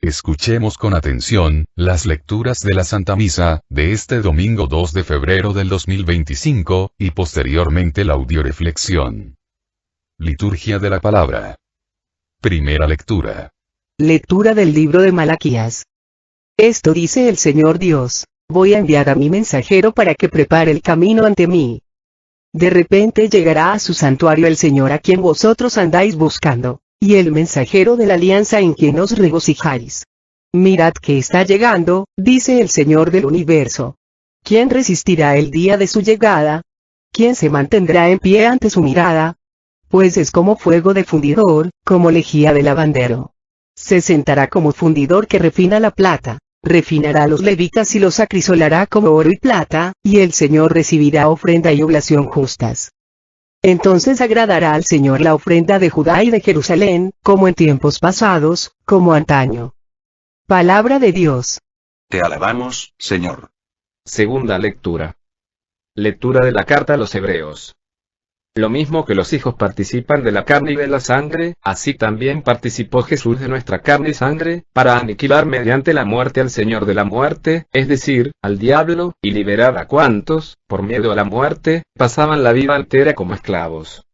Escuchemos con atención, las lecturas de la Santa Misa, de este domingo 2 de febrero del 2025, y posteriormente la audioreflexión. Liturgia de la Palabra. Primera lectura. Lectura del libro de Malaquías. Esto dice el Señor Dios: voy a enviar a mi mensajero para que prepare el camino ante mí. De repente llegará a su santuario el Señor a quien vosotros andáis buscando, y el mensajero de la alianza en quien os regocijáis. Mirad que está llegando, dice el Señor del universo. ¿Quién resistirá el día de su llegada? ¿Quién se mantendrá en pie ante su mirada? Pues es como fuego de fundidor, como lejía de lavandero. Se sentará como fundidor que refina la plata, refinará a los levitas y los acrisolará como oro y plata, y el Señor recibirá ofrenda y oblación justas. Entonces agradará al Señor la ofrenda de Judá y de Jerusalén, como en tiempos pasados, como antaño. Palabra de Dios. Te alabamos, Señor. Segunda lectura. Lectura de la carta a los Hebreos. Lo mismo que los hijos participan de la carne y de la sangre, así también participó Jesús de nuestra carne y sangre, para aniquilar mediante la muerte al Señor de la muerte, es decir, al diablo, y liberar a cuantos, por miedo a la muerte, pasaban la vida entera como esclavos.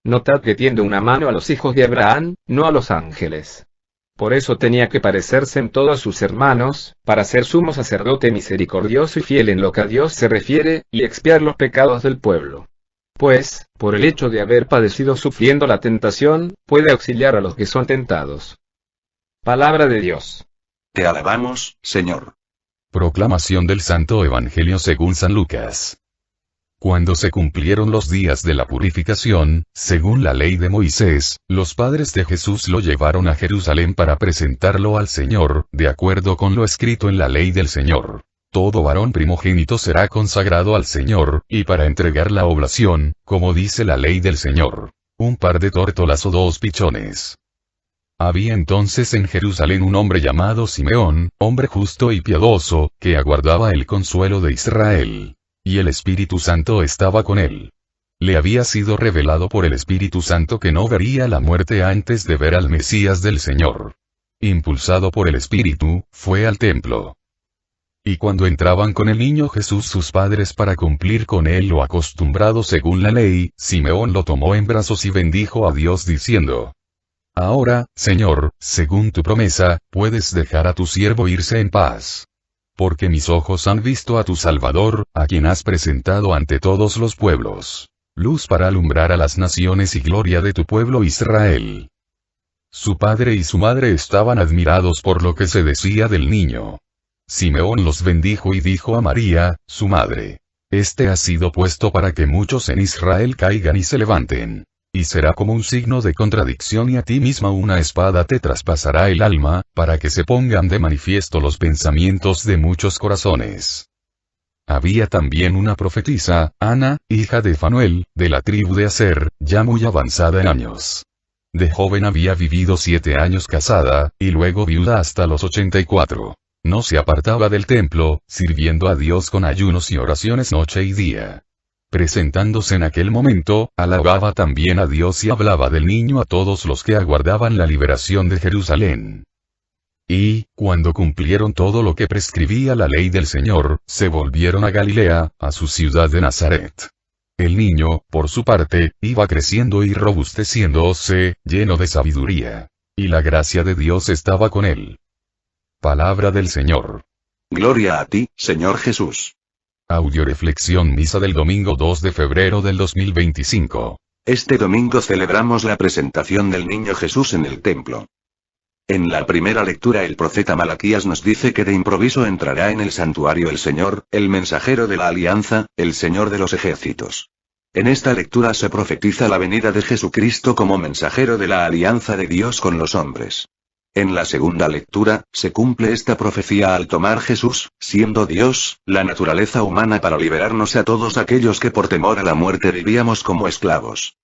Notad que tiende una mano a los hijos de Abraham, no a los ángeles. Por eso tenía que parecerse en todos sus hermanos, para ser sumo sacerdote misericordioso y fiel en lo que a Dios se refiere, y expiar los pecados del pueblo. Pues, por el hecho de haber padecido sufriendo la tentación, puede auxiliar a los que son tentados. Palabra de Dios. Te alabamos, Señor. Proclamación del Santo Evangelio según San Lucas. Cuando se cumplieron los días de la purificación, según la ley de Moisés, los padres de Jesús lo llevaron a Jerusalén para presentarlo al Señor, de acuerdo con lo escrito en la ley del Señor. Todo varón primogénito será consagrado al Señor, y para entregar la oblación, como dice la ley del Señor, un par de tórtolas o 2 pichones. Había entonces en Jerusalén un hombre llamado Simeón, hombre justo y piadoso, que aguardaba el consuelo de Israel. Y el Espíritu Santo estaba con él. Le había sido revelado por el Espíritu Santo que no vería la muerte antes de ver al Mesías del Señor. Impulsado por el Espíritu, fue al templo. Y cuando entraban con el niño Jesús sus padres para cumplir con él lo acostumbrado según la ley, Simeón lo tomó en brazos y bendijo a Dios diciendo: Ahora, Señor, según tu promesa, puedes dejar a tu siervo irse en paz. Porque mis ojos han visto a tu Salvador, a quien has presentado ante todos los pueblos. Luz para alumbrar a las naciones y gloria de tu pueblo Israel. Su padre y su madre estaban admirados por lo que se decía del niño. Simeón los bendijo y dijo a María, su madre: Este ha sido puesto para que muchos en Israel caigan y se levanten. Y será como un signo de contradicción y a ti misma una espada te traspasará el alma, para que se pongan de manifiesto los pensamientos de muchos corazones. Había también una profetisa, Ana, hija de Fanuel, de la tribu de Aser, ya muy avanzada en años. De joven había vivido 7 años casada, y luego viuda hasta los 84. No se apartaba del templo, sirviendo a Dios con ayunos y oraciones noche y día. Presentándose en aquel momento, alababa también a Dios y hablaba del niño a todos los que aguardaban la liberación de Jerusalén. Y, cuando cumplieron todo lo que prescribía la ley del Señor, se volvieron a Galilea, a su ciudad de Nazaret. El niño, por su parte, iba creciendo y robusteciéndose, lleno de sabiduría. Y la gracia de Dios estaba con él. Palabra del Señor. Gloria a ti, Señor Jesús. Audioreflexión Misa del domingo 2 de febrero del 2025. Este domingo celebramos la presentación del niño Jesús en el templo. En la primera lectura el profeta Malaquías nos dice que de improviso entrará en el santuario el Señor, el mensajero de la alianza, el Señor de los ejércitos. En esta lectura se profetiza la venida de Jesucristo como mensajero de la alianza de Dios con los hombres. En la segunda lectura, se cumple esta profecía al tomar Jesús, siendo Dios, la naturaleza humana para liberarnos a todos aquellos que por temor a la muerte vivíamos como esclavos.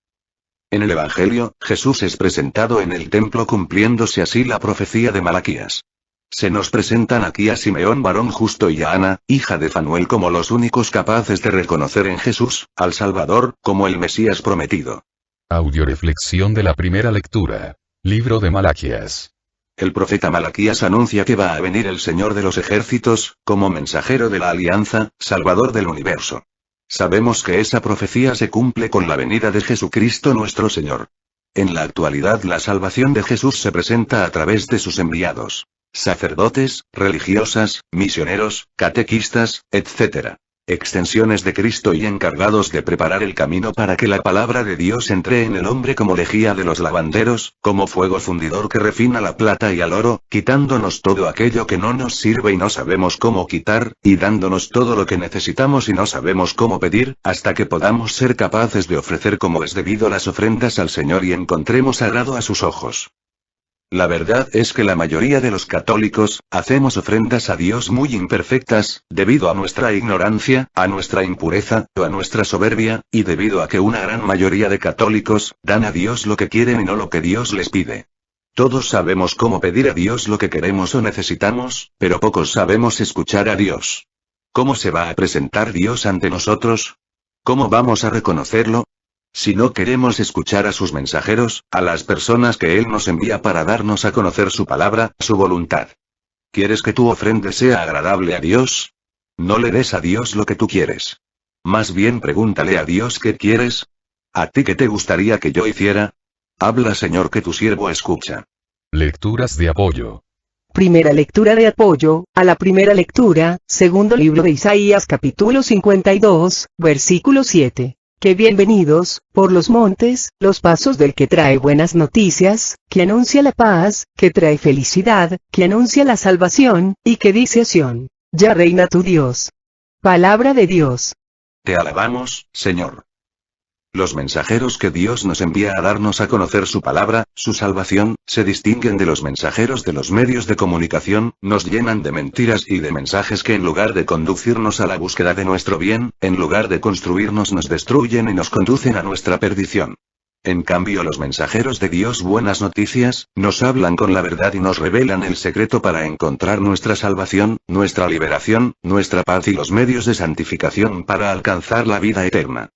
En el Evangelio, Jesús es presentado en el templo cumpliéndose así la profecía de Malaquías. Se nos presentan aquí a Simeón varón justo y a Ana, hija de Fanuel como los únicos capaces de reconocer en Jesús, al Salvador, como el Mesías prometido. Audioreflexión de la primera lectura. Libro de Malaquías. El profeta Malaquías anuncia que va a venir el Señor de los ejércitos, como mensajero de la alianza, Salvador del universo. Sabemos que esa profecía se cumple con la venida de Jesucristo nuestro Señor. En la actualidad la salvación de Jesús se presenta a través de sus enviados. Sacerdotes, religiosas, misioneros, catequistas, etc. Extensiones de Cristo y encargados de preparar el camino para que la palabra de Dios entre en el hombre como lejía de los lavanderos, como fuego fundidor que refina la plata y al oro, quitándonos todo aquello que no nos sirve y no sabemos cómo quitar, y dándonos todo lo que necesitamos y no sabemos cómo pedir, hasta que podamos ser capaces de ofrecer como es debido las ofrendas al Señor y encontremos agrado a sus ojos. La verdad es que la mayoría de los católicos, hacemos ofrendas a Dios muy imperfectas, debido a nuestra ignorancia, a nuestra impureza, o a nuestra soberbia, y debido a que una gran mayoría de católicos, dan a Dios lo que quieren y no lo que Dios les pide. Todos sabemos cómo pedir a Dios lo que queremos o necesitamos, pero pocos sabemos escuchar a Dios. ¿Cómo se va a presentar Dios ante nosotros? ¿Cómo vamos a reconocerlo? Si no queremos escuchar a sus mensajeros, a las personas que Él nos envía para darnos a conocer su palabra, su voluntad. ¿Quieres que tu ofrenda sea agradable a Dios? No le des a Dios lo que tú quieres. Más bien pregúntale a Dios qué quieres. ¿A ti qué te gustaría que yo hiciera? Habla, Señor, que tu siervo escucha. Lecturas de apoyo. Primera lectura de apoyo, a la primera lectura, segundo libro de Isaías capítulo 52, versículo 7. Que bienvenidos, por los montes, los pasos del que trae buenas noticias, que anuncia la paz, que trae felicidad, que anuncia la salvación, y que dice a Sión, ya reina tu Dios. Palabra de Dios. Te alabamos, Señor. Los mensajeros que Dios nos envía a darnos a conocer su palabra, su salvación, se distinguen de los mensajeros de los medios de comunicación, nos llenan de mentiras y de mensajes que en lugar de conducirnos a la búsqueda de nuestro bien, en lugar de construirnos nos destruyen y nos conducen a nuestra perdición. En cambio los mensajeros de Dios buenas noticias, nos hablan con la verdad y nos revelan el secreto para encontrar nuestra salvación, nuestra liberación, nuestra paz y los medios de santificación para alcanzar la vida eterna.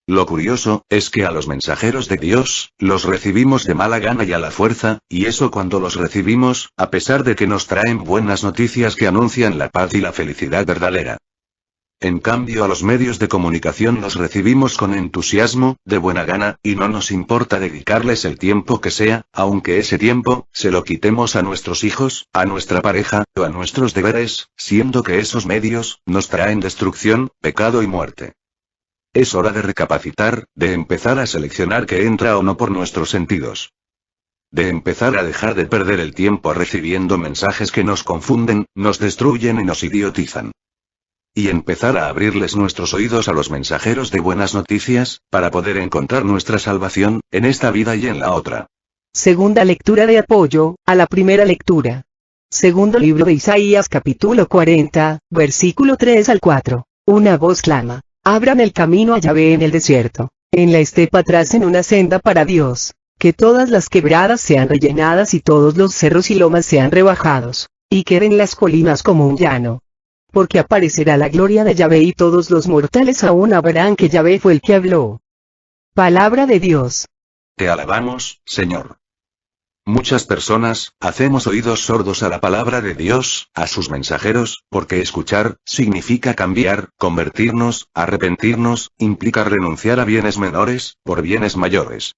Lo curioso, es que a los mensajeros de Dios, los recibimos de mala gana y a la fuerza, y eso cuando los recibimos, a pesar de que nos traen buenas noticias que anuncian la paz y la felicidad verdadera. En cambio a los medios de comunicación los recibimos con entusiasmo, de buena gana, y no nos importa dedicarles el tiempo que sea, aunque ese tiempo, se lo quitemos a nuestros hijos, a nuestra pareja, o a nuestros deberes, siendo que esos medios, nos traen destrucción, pecado y muerte. Es hora de recapacitar, de empezar a seleccionar qué entra o no por nuestros sentidos. De empezar a dejar de perder el tiempo recibiendo mensajes que nos confunden, nos destruyen y nos idiotizan. Y empezar a abrirles nuestros oídos a los mensajeros de buenas noticias, para poder encontrar nuestra salvación, en esta vida y en la otra. Segunda lectura de apoyo, a la primera lectura. Segundo libro de Isaías capítulo 40, versículo 3 al 4. Una voz clama. Abran el camino a Yahvé en el desierto, en la estepa tracen una senda para Dios, que todas las quebradas sean rellenadas y todos los cerros y lomas sean rebajados, y queden las colinas como un llano. Porque aparecerá la gloria de Yahvé y todos los mortales aún verán que Yahvé fue el que habló. Palabra de Dios. Te alabamos, Señor. Muchas personas, hacemos oídos sordos a la palabra de Dios, a sus mensajeros, porque escuchar, significa cambiar, convertirnos, arrepentirnos, implica renunciar a bienes menores, por bienes mayores.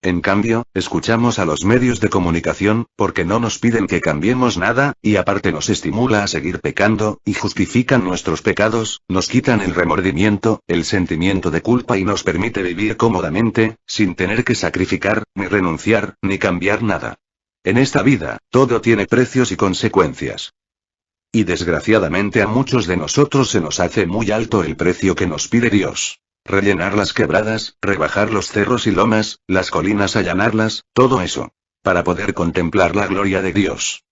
En cambio, escuchamos a los medios de comunicación, porque no nos piden que cambiemos nada, y aparte nos estimula a seguir pecando, y justifican nuestros pecados, nos quitan el remordimiento, el sentimiento de culpa y nos permite vivir cómodamente, sin tener que sacrificar, ni renunciar, ni cambiar nada. En esta vida, todo tiene precios y consecuencias. Y desgraciadamente a muchos de nosotros se nos hace muy alto el precio que nos pide Dios. Rellenar las quebradas, rebajar los cerros y lomas, las colinas allanarlas, todo eso. Para poder contemplar la gloria de Dios.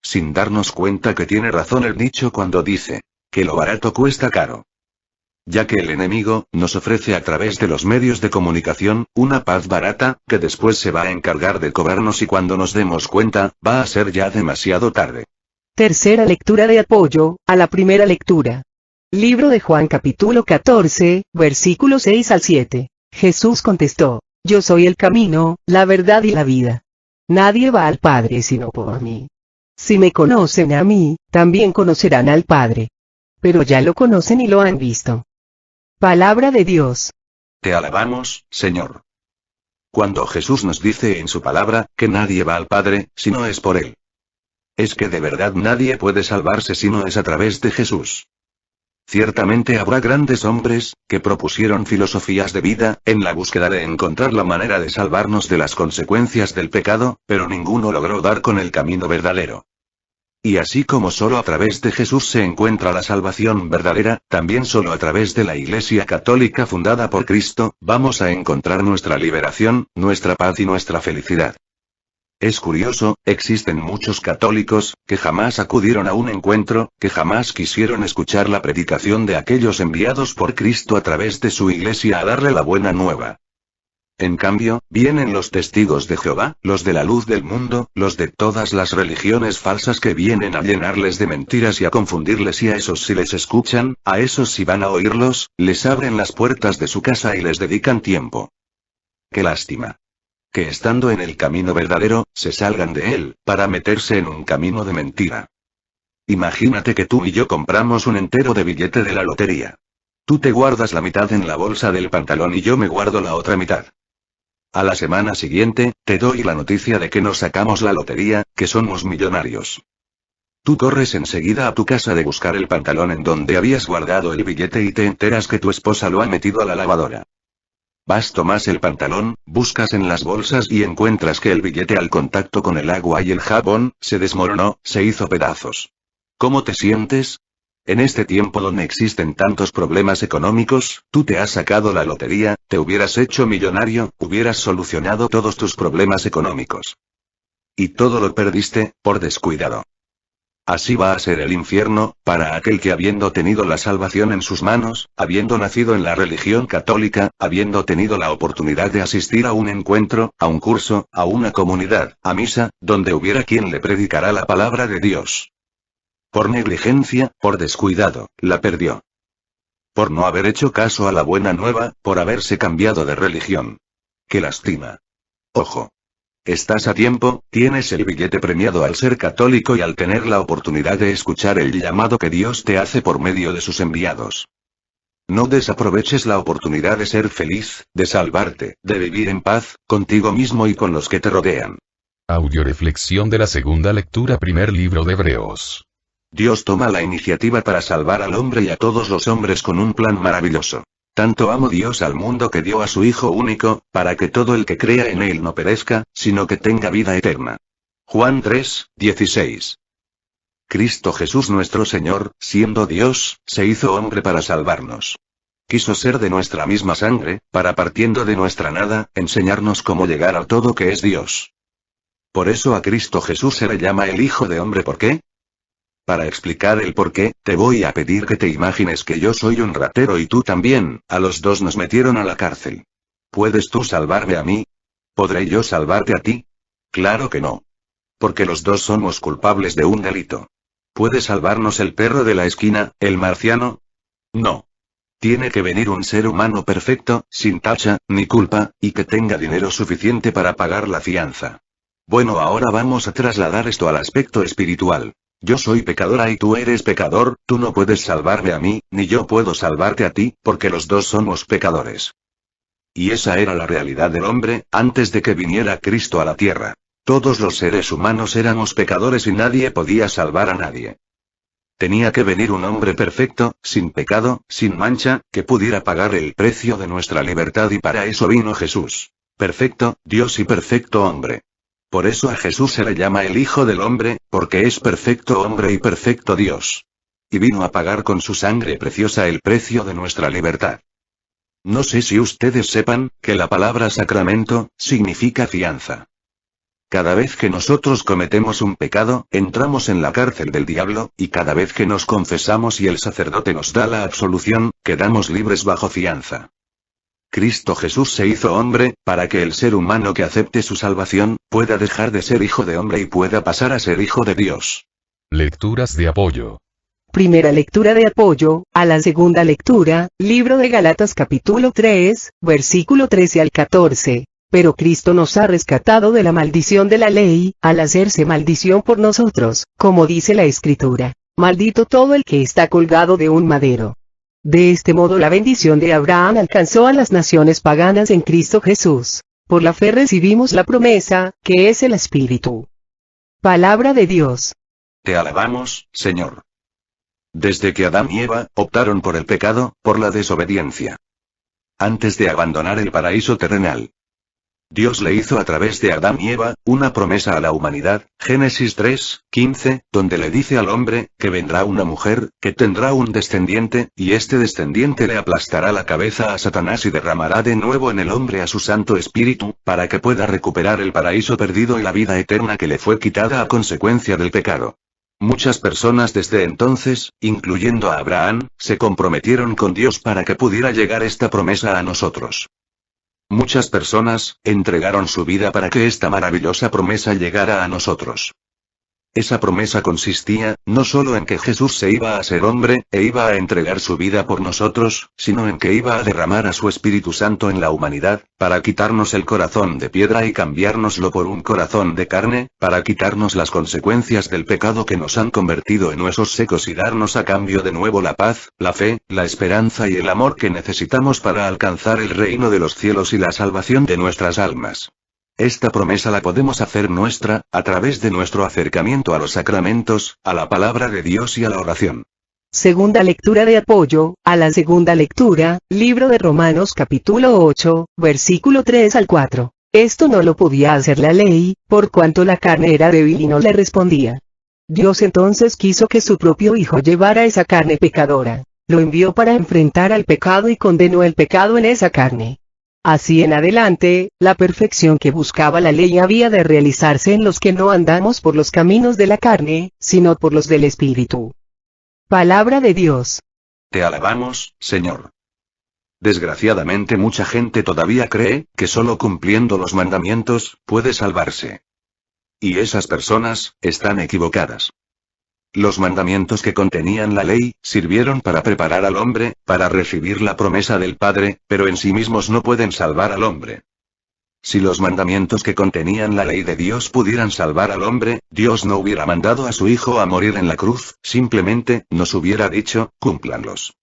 Sin darnos cuenta que tiene razón el dicho cuando dice, que lo barato cuesta caro. Ya que el enemigo, nos ofrece a través de los medios de comunicación, una paz barata, que después se va a encargar de cobrarnos y cuando nos demos cuenta, va a ser ya demasiado tarde. Tercera lectura de apoyo, a la primera lectura. Libro de Juan capítulo 14, versículos 6 al 7. Jesús contestó, yo soy el camino, la verdad y la vida. Nadie va al Padre sino por mí. Si me conocen a mí, también conocerán al Padre. Pero ya lo conocen y lo han visto. Palabra de Dios. Te alabamos, Señor. Cuando Jesús nos dice en su palabra, que nadie va al Padre, si no es por Él. Es que de verdad nadie puede salvarse si no es a través de Jesús. Ciertamente habrá grandes hombres, que propusieron filosofías de vida, en la búsqueda de encontrar la manera de salvarnos de las consecuencias del pecado, pero ninguno logró dar con el camino verdadero. Y así como solo a través de Jesús se encuentra la salvación verdadera, también solo a través de la Iglesia Católica fundada por Cristo, vamos a encontrar nuestra liberación, nuestra paz y nuestra felicidad. Es curioso, existen muchos católicos, que jamás acudieron a un encuentro, que jamás quisieron escuchar la predicación de aquellos enviados por Cristo a través de su Iglesia a darle la buena nueva. En cambio, vienen los testigos de Jehová, los de la luz del mundo, los de todas las religiones falsas que vienen a llenarles de mentiras y a confundirles, y a esos si les escuchan, a esos si van a oírlos, les abren las puertas de su casa y les dedican tiempo. ¡Qué lástima! Que estando en el camino verdadero, se salgan de él, para meterse en un camino de mentira. Imagínate que tú y yo compramos un entero de billete de la lotería. Tú te guardas la mitad en la bolsa del pantalón y yo me guardo la otra mitad. A la semana siguiente, te doy la noticia de que nos sacamos la lotería, que somos millonarios. Tú corres enseguida a tu casa de buscar el pantalón en donde habías guardado el billete y te enteras que tu esposa lo ha metido a la lavadora. Vas, tomas el pantalón, buscas en las bolsas y encuentras que el billete al contacto con el agua y el jabón, se desmoronó, se hizo pedazos. ¿Cómo te sientes? En este tiempo donde existen tantos problemas económicos, tú te has sacado la lotería, te hubieras hecho millonario, hubieras solucionado todos tus problemas económicos. Y todo lo perdiste, por descuidado. Así va a ser el infierno, para aquel que habiendo tenido la salvación en sus manos, habiendo nacido en la religión católica, habiendo tenido la oportunidad de asistir a un encuentro, a un curso, a una comunidad, a misa, donde hubiera quien le predicara la palabra de Dios. Por negligencia, por descuidado, la perdió. Por no haber hecho caso a la buena nueva, por haberse cambiado de religión. ¡Qué lástima! Ojo. Estás a tiempo, tienes el billete premiado al ser católico y al tener la oportunidad de escuchar el llamado que Dios te hace por medio de sus enviados. No desaproveches la oportunidad de ser feliz, de salvarte, de vivir en paz, contigo mismo y con los que te rodean. Audioreflexión de la segunda lectura, primer libro de Hebreos. Dios toma la iniciativa para salvar al hombre y a todos los hombres con un plan maravilloso. Tanto amó Dios al mundo que dio a su Hijo único, para que todo el que crea en él no perezca, sino que tenga vida eterna. Juan 3:16. Cristo Jesús nuestro Señor, siendo Dios, se hizo hombre para salvarnos. Quiso ser de nuestra misma sangre, para partiendo de nuestra nada, enseñarnos cómo llegar al todo que es Dios. Por eso a Cristo Jesús se le llama el Hijo de Hombre. ¿Por qué? Para explicar el por qué, te voy a pedir que te imagines que yo soy un ratero y tú también, a los dos nos metieron a la cárcel. ¿Puedes tú salvarme a mí? ¿Podré yo salvarte a ti? Claro que no. Porque los dos somos culpables de un delito. ¿Puede salvarnos el perro de la esquina, el marciano? No. Tiene que venir un ser humano perfecto, sin tacha, ni culpa, y que tenga dinero suficiente para pagar la fianza. Bueno, ahora vamos a trasladar esto al aspecto espiritual. Yo soy pecadora y tú eres pecador, tú no puedes salvarme a mí, ni yo puedo salvarte a ti, porque los dos somos pecadores. Y esa era la realidad del hombre, antes de que viniera Cristo a la tierra. Todos los seres humanos éramos pecadores y nadie podía salvar a nadie. Tenía que venir un hombre perfecto, sin pecado, sin mancha, que pudiera pagar el precio de nuestra libertad, y para eso vino Jesús. Perfecto, Dios y perfecto hombre. Por eso a Jesús se le llama el Hijo del Hombre, porque es perfecto hombre y perfecto Dios. Y vino a pagar con su sangre preciosa el precio de nuestra libertad. No sé si ustedes sepan, que la palabra sacramento, significa fianza. Cada vez que nosotros cometemos un pecado, entramos en la cárcel del diablo, y cada vez que nos confesamos y el sacerdote nos da la absolución, quedamos libres bajo fianza. Cristo Jesús se hizo hombre, para que el ser humano que acepte su salvación, pueda dejar de ser hijo de hombre y pueda pasar a ser hijo de Dios. Lecturas de apoyo. Primera lectura de apoyo, a la segunda lectura, libro de Gálatas capítulo 3, versículo 13 al 14. Pero Cristo nos ha rescatado de la maldición de la ley, al hacerse maldición por nosotros, como dice la Escritura: maldito todo el que está colgado de un madero. De este modo la bendición de Abraham alcanzó a las naciones paganas en Cristo Jesús. Por la fe recibimos la promesa, que es el Espíritu. Palabra de Dios. Te alabamos, Señor. Desde que Adán y Eva optaron por el pecado, por la desobediencia. Antes de abandonar el paraíso terrenal, Dios le hizo a través de Adán y Eva una promesa a la humanidad, Génesis 3:15, donde le dice al hombre que vendrá una mujer, que tendrá un descendiente, y este descendiente le aplastará la cabeza a Satanás y derramará de nuevo en el hombre a su Santo Espíritu, para que pueda recuperar el paraíso perdido y la vida eterna que le fue quitada a consecuencia del pecado. Muchas personas desde entonces, incluyendo a Abraham, se comprometieron con Dios para que pudiera llegar esta promesa a nosotros. Muchas personas entregaron su vida para que esta maravillosa promesa llegara a nosotros. Esa promesa consistía, no solo en que Jesús se iba a ser hombre, e iba a entregar su vida por nosotros, sino en que iba a derramar a su Espíritu Santo en la humanidad, para quitarnos el corazón de piedra y cambiárnoslo por un corazón de carne, para quitarnos las consecuencias del pecado que nos han convertido en huesos secos y darnos a cambio de nuevo la paz, la fe, la esperanza y el amor que necesitamos para alcanzar el reino de los cielos y la salvación de nuestras almas. Esta promesa la podemos hacer nuestra, a través de nuestro acercamiento a los sacramentos, a la palabra de Dios y a la oración. Segunda lectura de apoyo, a la segunda lectura, libro de Romanos capítulo 8, versículo 3 al 4. Esto no lo podía hacer la ley, por cuanto la carne era débil y no le respondía. Dios entonces quiso que su propio Hijo llevara esa carne pecadora. Lo envió para enfrentar al pecado y condenó el pecado en esa carne. Así en adelante, la perfección que buscaba la ley había de realizarse en los que no andamos por los caminos de la carne, sino por los del Espíritu. Palabra de Dios. Te alabamos, Señor. Desgraciadamente mucha gente todavía cree que solo cumpliendo los mandamientos puede salvarse. Y esas personas están equivocadas. Los mandamientos que contenían la ley, sirvieron para preparar al hombre, para recibir la promesa del Padre, pero en sí mismos no pueden salvar al hombre. Si los mandamientos que contenían la ley de Dios pudieran salvar al hombre, Dios no hubiera mandado a su Hijo a morir en la cruz, simplemente, nos hubiera dicho, cúmplanlos.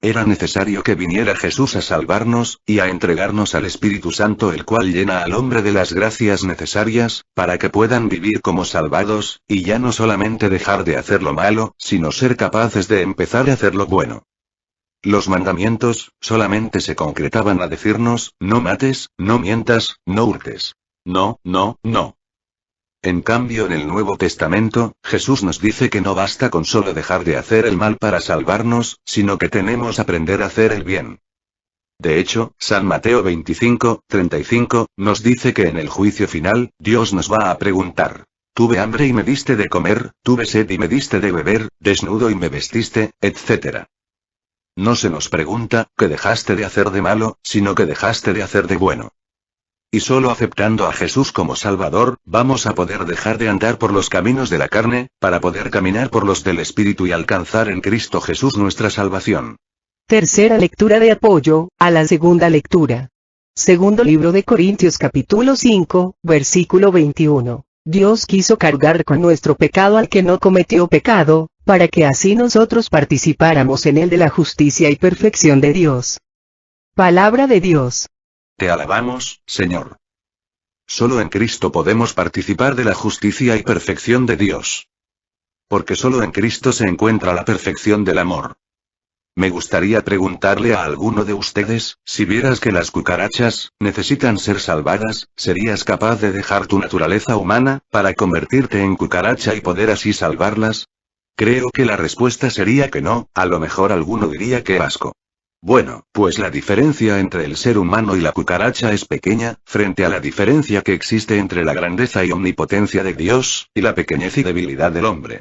Era necesario que viniera Jesús a salvarnos, y a entregarnos al Espíritu Santo, el cual llena al hombre de las gracias necesarias, para que puedan vivir como salvados, y ya no solamente dejar de hacer lo malo, sino ser capaces de empezar a hacer lo bueno. Los mandamientos, solamente se concretaban a decirnos, no mates, no mientas, no hurtes. No, no, no. En cambio en el Nuevo Testamento, Jesús nos dice que no basta con solo dejar de hacer el mal para salvarnos, sino que tenemos que aprender a hacer el bien. De hecho, San Mateo 25:35, nos dice que en el juicio final, Dios nos va a preguntar: tuve hambre y me diste de comer, tuve sed y me diste de beber, desnudo y me vestiste, etc. No se nos pregunta, ¿qué dejaste de hacer de malo?, sino que dejaste de hacer de bueno. Y solo aceptando a Jesús como Salvador, vamos a poder dejar de andar por los caminos de la carne, para poder caminar por los del Espíritu y alcanzar en Cristo Jesús nuestra salvación. Tercera lectura de apoyo, a la segunda lectura. Segundo libro de Corintios capítulo 5, versículo 21. Dios quiso cargar con nuestro pecado al que no cometió pecado, para que así nosotros participáramos en él de la justicia y perfección de Dios. Palabra de Dios. Te alabamos, Señor. Solo en Cristo podemos participar de la justicia y perfección de Dios. Porque solo en Cristo se encuentra la perfección del amor. Me gustaría preguntarle a alguno de ustedes, si vieras que las cucarachas necesitan ser salvadas, ¿serías capaz de dejar tu naturaleza humana, para convertirte en cucaracha y poder así salvarlas? Creo que la respuesta sería que no, a lo mejor alguno diría que asco. Bueno, pues la diferencia entre el ser humano y la cucaracha es pequeña, frente a la diferencia que existe entre la grandeza y omnipotencia de Dios, y la pequeñez y debilidad del hombre.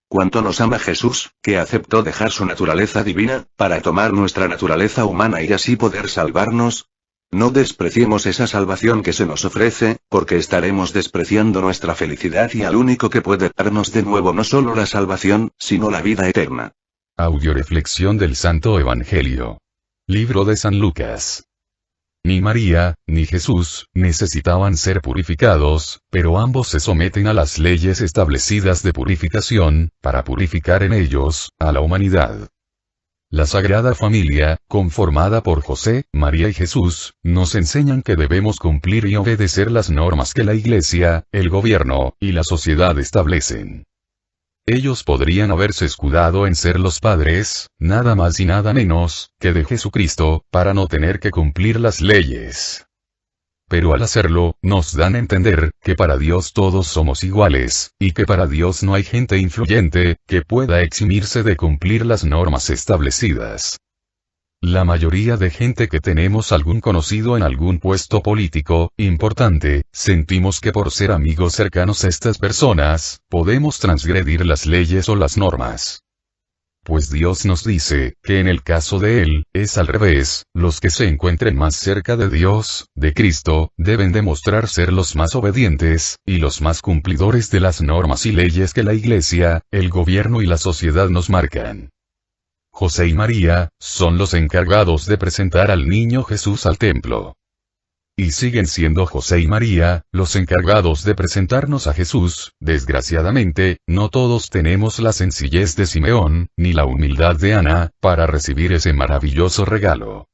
Cuánto nos ama Jesús, que aceptó dejar su naturaleza divina, para tomar nuestra naturaleza humana y así poder salvarnos. No despreciemos esa salvación que se nos ofrece, porque estaremos despreciando nuestra felicidad y al único que puede darnos de nuevo no solo la salvación, sino la vida eterna. Audioreflexión del Santo Evangelio. Libro de San Lucas. Ni María, ni Jesús, necesitaban ser purificados, pero ambos se someten a las leyes establecidas de purificación, para purificar en ellos, a la humanidad. La Sagrada Familia, conformada por José, María y Jesús, nos enseñan que debemos cumplir y obedecer las normas que la Iglesia, el gobierno, y la sociedad establecen. Ellos podrían haberse escudado en ser los padres, nada más y nada menos, que de Jesucristo, para no tener que cumplir las leyes. Pero al hacerlo, nos dan a entender, que para Dios todos somos iguales, y que para Dios no hay gente influyente, que pueda eximirse de cumplir las normas establecidas. La mayoría de gente que tenemos algún conocido en algún puesto político, importante, sentimos que por ser amigos cercanos a estas personas, podemos transgredir las leyes o las normas. Pues Dios nos dice, que en el caso de Él, es al revés, los que se encuentren más cerca de Dios, de Cristo, deben demostrar ser los más obedientes, y los más cumplidores de las normas y leyes que la Iglesia, el gobierno y la sociedad nos marcan. José y María, son los encargados de presentar al niño Jesús al templo. Y siguen siendo José y María, los encargados de presentarnos a Jesús. Desgraciadamente, no todos tenemos la sencillez de Simeón, ni la humildad de Ana, para recibir ese maravilloso regalo.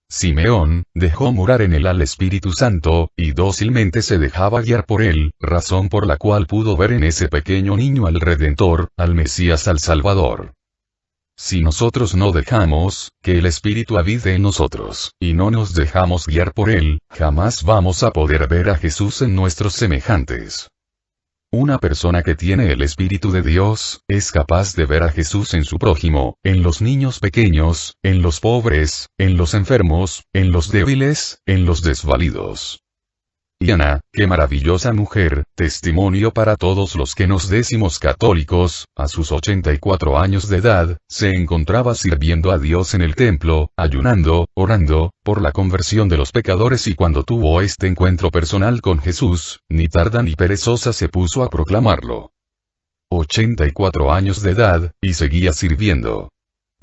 Simeón, dejó morar en él al Espíritu Santo, y dócilmente se dejaba guiar por él, razón por la cual pudo ver en ese pequeño niño al Redentor, al Mesías, al Salvador. Si nosotros no dejamos, que el Espíritu habite en nosotros, y no nos dejamos guiar por Él, jamás vamos a poder ver a Jesús en nuestros semejantes. Una persona que tiene el Espíritu de Dios, es capaz de ver a Jesús en su prójimo, en los niños pequeños, en los pobres, en los enfermos, en los débiles, en los desvalidos. Y Ana, qué maravillosa mujer, testimonio para todos los que nos decimos católicos, a sus 84 años de edad, se encontraba sirviendo a Dios en el templo, ayunando, orando, por la conversión de los pecadores, y cuando tuvo este encuentro personal con Jesús, ni tarda ni perezosa se puso a proclamarlo. 84 años de edad, y seguía sirviendo.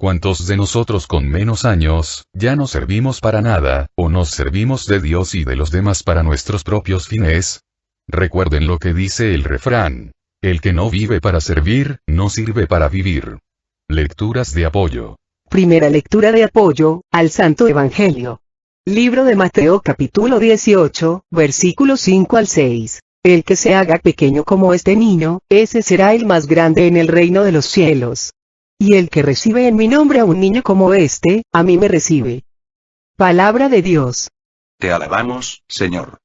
¿Cuántos de nosotros con menos años, ya no servimos para nada, o nos servimos de Dios y de los demás para nuestros propios fines? Recuerden lo que dice el refrán. El que no vive para servir, no sirve para vivir. Lecturas de apoyo. Primera lectura de apoyo, al Santo Evangelio. Libro de Mateo capítulo 18, versículos 5 al 6. El que se haga pequeño como este niño, ese será el más grande en el reino de los cielos. Y el que recibe en mi nombre a un niño como este, a mí me recibe. Palabra de Dios. Te alabamos, Señor.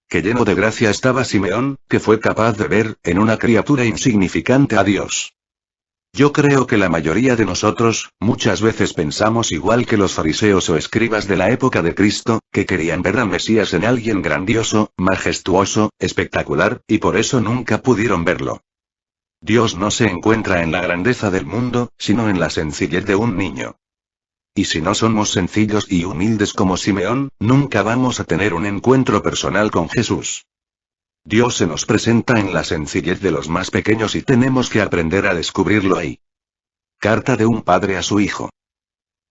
Qué lleno de gracia estaba Simeón, que fue capaz de ver, en una criatura insignificante, a Dios. Yo creo que la mayoría de nosotros, muchas veces pensamos igual que los fariseos o escribas de la época de Cristo, que querían ver al Mesías en alguien grandioso, majestuoso, espectacular, y por eso nunca pudieron verlo. Dios no se encuentra en la grandeza del mundo, sino en la sencillez de un niño. Y si no somos sencillos y humildes como Simeón, nunca vamos a tener un encuentro personal con Jesús. Dios se nos presenta en la sencillez de los más pequeños y tenemos que aprender a descubrirlo ahí. Carta de un padre a su hijo.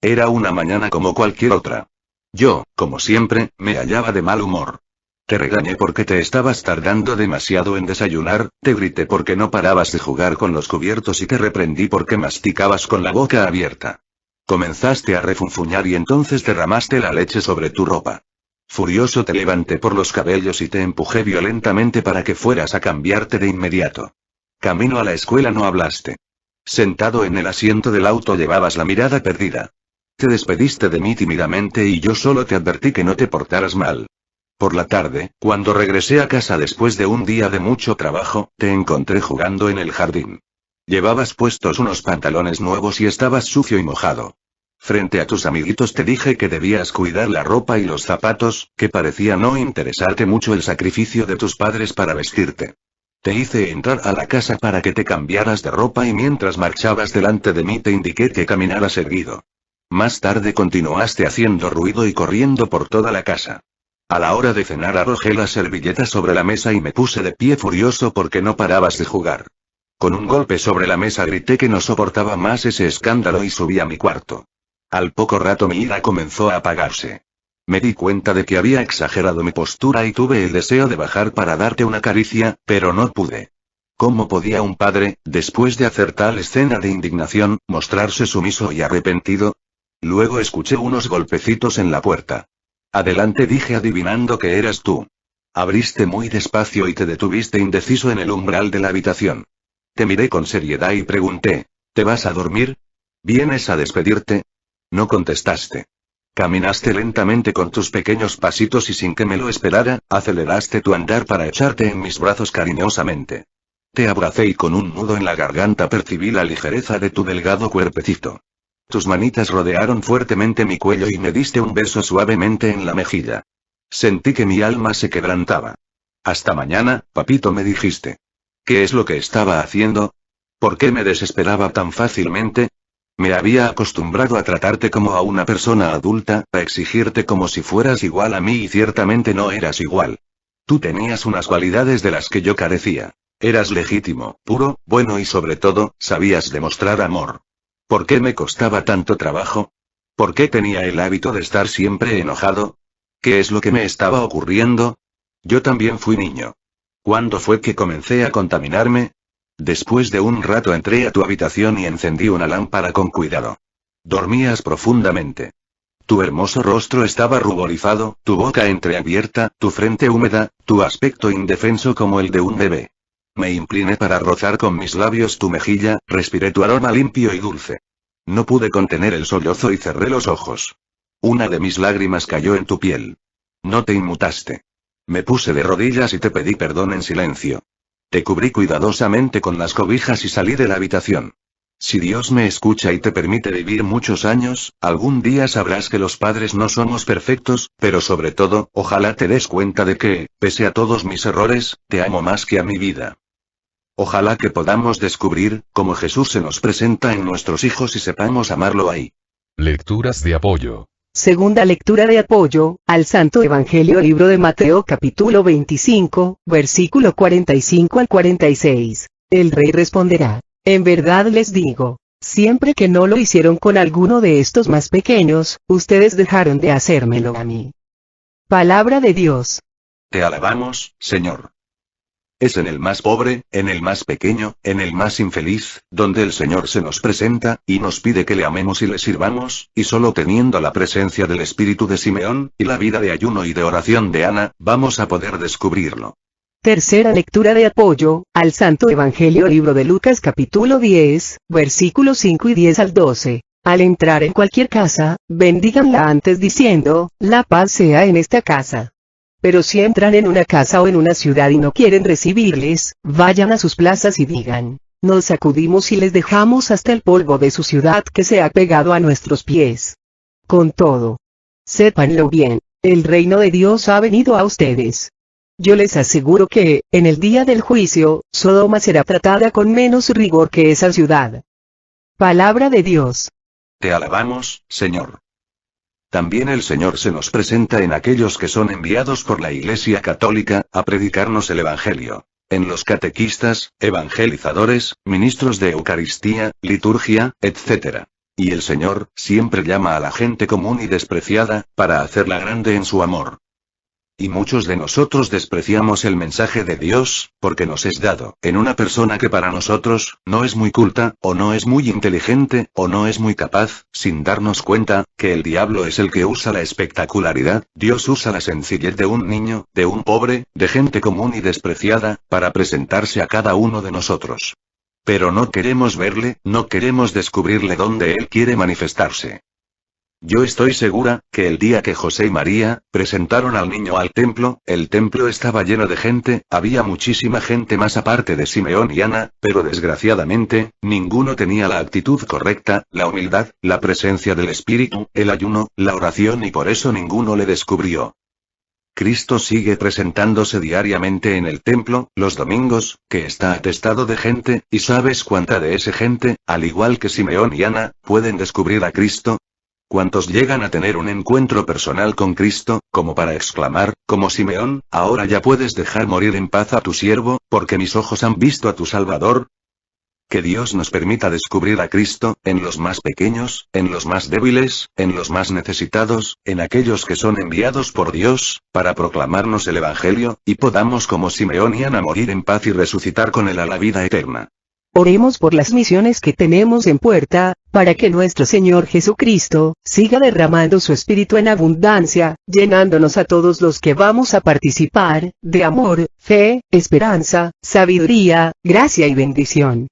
Era una mañana como cualquier otra. Yo, como siempre, me hallaba de mal humor. Te regañé porque te estabas tardando demasiado en desayunar, te grité porque no parabas de jugar con los cubiertos y te reprendí porque masticabas con la boca abierta. Comenzaste a refunfuñar y entonces derramaste la leche sobre tu ropa. Furioso te levanté por los cabellos y te empujé violentamente para que fueras a cambiarte de inmediato. Camino a la escuela no hablaste. Sentado en el asiento del auto llevabas la mirada perdida. Te despediste de mí tímidamente y yo solo te advertí que no te portaras mal. Por la tarde, cuando regresé a casa después de un día de mucho trabajo, te encontré jugando en el jardín. Llevabas puestos unos pantalones nuevos y estabas sucio y mojado. Frente a tus amiguitos te dije que debías cuidar la ropa y los zapatos, que parecía no interesarte mucho el sacrificio de tus padres para vestirte. Te hice entrar a la casa para que te cambiaras de ropa y mientras marchabas delante de mí te indiqué que caminaras erguido. Más tarde continuaste haciendo ruido y corriendo por toda la casa. A la hora de cenar arrojé la servilleta sobre la mesa y me puse de pie furioso porque no parabas de jugar. Con un golpe sobre la mesa grité que no soportaba más ese escándalo y subí a mi cuarto. Al poco rato mi ira comenzó a apagarse. Me di cuenta de que había exagerado mi postura y tuve el deseo de bajar para darte una caricia, pero no pude. ¿Cómo podía un padre, después de hacer tal escena de indignación, mostrarse sumiso y arrepentido? Luego escuché unos golpecitos en la puerta. Adelante, dije adivinando que eras tú. Abriste muy despacio y te detuviste indeciso en el umbral de la habitación. Te miré con seriedad y pregunté, ¿te vas a dormir? ¿Vienes a despedirte? No contestaste. Caminaste lentamente con tus pequeños pasitos y sin que me lo esperara, aceleraste tu andar para echarte en mis brazos cariñosamente. Te abracé y con un nudo en la garganta percibí la ligereza de tu delgado cuerpecito. Tus manitas rodearon fuertemente mi cuello y me diste un beso suavemente en la mejilla. Sentí que mi alma se quebrantaba. Hasta mañana, papito, me dijiste. ¿Qué es lo que estaba haciendo? ¿Por qué me desesperaba tan fácilmente? Me había acostumbrado a tratarte como a una persona adulta, a exigirte como si fueras igual a mí y ciertamente no eras igual. Tú tenías unas cualidades de las que yo carecía. Eras legítimo, puro, bueno y sobre todo, sabías demostrar amor. ¿Por qué me costaba tanto trabajo? ¿Por qué tenía el hábito de estar siempre enojado? ¿Qué es lo que me estaba ocurriendo? Yo también fui niño. ¿Cuándo fue que comencé a contaminarme? Después de un rato entré a tu habitación y encendí una lámpara con cuidado. Dormías profundamente. Tu hermoso rostro estaba ruborizado, tu boca entreabierta, tu frente húmeda, tu aspecto indefenso como el de un bebé. Me incliné para rozar con mis labios tu mejilla, respiré tu aroma limpio y dulce. No pude contener el sollozo y cerré los ojos. Una de mis lágrimas cayó en tu piel. No te inmutaste. Me puse de rodillas y te pedí perdón en silencio. Te cubrí cuidadosamente con las cobijas y salí de la habitación. Si Dios me escucha y te permite vivir muchos años, algún día sabrás que los padres no somos perfectos, pero sobre todo, ojalá te des cuenta de que, pese a todos mis errores, te amo más que a mi vida. Ojalá que podamos descubrir cómo Jesús se nos presenta en nuestros hijos y sepamos amarlo ahí. Lecturas de apoyo. Segunda lectura de apoyo, al Santo Evangelio, libro de Mateo capítulo 25, versículo 45 al 46. El rey responderá, en verdad les digo, siempre que no lo hicieron con alguno de estos más pequeños, ustedes dejaron de hacérmelo a mí. Palabra de Dios. Te alabamos, Señor. Es en el más pobre, en el más pequeño, en el más infeliz, donde el Señor se nos presenta, y nos pide que le amemos y le sirvamos, y solo teniendo la presencia del espíritu de Simeón, y la vida de ayuno y de oración de Ana, vamos a poder descubrirlo. Tercera lectura de apoyo, al Santo Evangelio, libro de Lucas capítulo 10, versículos 5 y 10 al 12. Al entrar en cualquier casa, bendíganla antes diciendo, la paz sea en esta casa. Pero si entran en una casa o en una ciudad y no quieren recibirles, vayan a sus plazas y digan, nos sacudimos y les dejamos hasta el polvo de su ciudad que se ha pegado a nuestros pies. Con todo, sépanlo bien, el reino de Dios ha venido a ustedes. Yo les aseguro que, en el día del juicio, Sodoma será tratada con menos rigor que esa ciudad. Palabra de Dios. Te alabamos, Señor. También el Señor se nos presenta en aquellos que son enviados por la Iglesia Católica, a predicarnos el Evangelio. En los catequistas, evangelizadores, ministros de Eucaristía, liturgia, etc. Y el Señor, siempre llama a la gente común y despreciada, para hacerla grande en su amor. Y muchos de nosotros despreciamos el mensaje de Dios, porque nos es dado, en una persona que para nosotros, no es muy culta, o no es muy inteligente, o no es muy capaz, sin darnos cuenta, que el diablo es el que usa la espectacularidad, Dios usa la sencillez de un niño, de un pobre, de gente común y despreciada, para presentarse a cada uno de nosotros. Pero no queremos verle, no queremos descubrirle dónde Él quiere manifestarse. Yo estoy segura, que el día que José y María presentaron al niño al templo, el templo estaba lleno de gente, había muchísima gente más aparte de Simeón y Ana, pero desgraciadamente, ninguno tenía la actitud correcta, la humildad, la presencia del Espíritu, el ayuno, la oración y por eso ninguno le descubrió. Cristo sigue presentándose diariamente en el templo, los domingos, que está atestado de gente, y ¿sabes cuánta de esa gente, al igual que Simeón y Ana, pueden descubrir a Cristo? ¿Cuántos llegan a tener un encuentro personal con Cristo, como para exclamar, como Simeón, ahora ya puedes dejar morir en paz a tu siervo, porque mis ojos han visto a tu Salvador? Que Dios nos permita descubrir a Cristo, en los más pequeños, en los más débiles, en los más necesitados, en aquellos que son enviados por Dios, para proclamarnos el Evangelio, y podamos como Simeón y Ana morir en paz y resucitar con él a la vida eterna. Oremos por las misiones que tenemos en puerta, para que nuestro Señor Jesucristo siga derramando su Espíritu en abundancia, llenándonos a todos los que vamos a participar, de amor, fe, esperanza, sabiduría, gracia y bendición.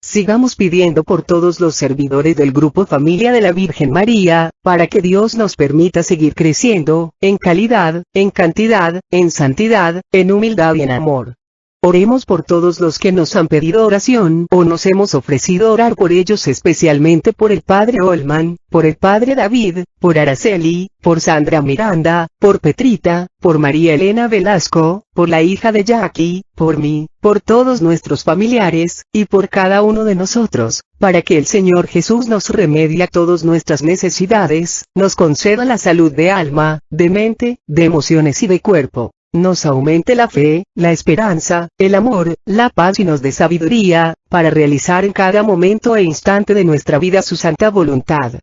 Sigamos pidiendo por todos los servidores del Grupo Familia de la Virgen María, para que Dios nos permita seguir creciendo, en calidad, en cantidad, en santidad, en humildad y en amor. Oremos por todos los que nos han pedido oración o nos hemos ofrecido orar por ellos, especialmente por el Padre Olman, por el Padre David, por Araceli, por Sandra Miranda, por Petrita, por María Elena Velasco, por la hija de Jackie, por mí, por todos nuestros familiares, y por cada uno de nosotros, para que el Señor Jesús nos remedie a todas nuestras necesidades, nos conceda la salud de alma, de mente, de emociones y de cuerpo. Nos aumente la fe, la esperanza, el amor, la paz y nos dé sabiduría, para realizar en cada momento e instante de nuestra vida su santa voluntad.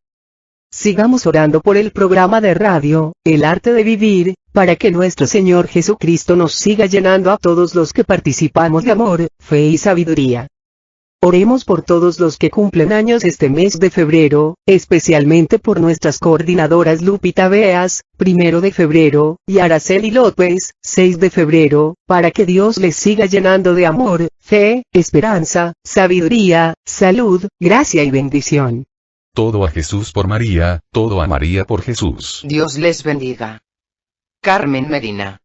Sigamos orando por el programa de radio, El Arte de Vivir, para que nuestro Señor Jesucristo nos siga llenando a todos los que participamos de amor, fe y sabiduría. Oremos por todos los que cumplen años este mes de febrero, especialmente por nuestras coordinadoras Lupita Beas, 1 de febrero, y Araceli López, 6 de febrero, para que Dios les siga llenando de amor, fe, esperanza, sabiduría, salud, gracia y bendición. Todo a Jesús por María, todo a María por Jesús. Dios les bendiga. Carmen Medina.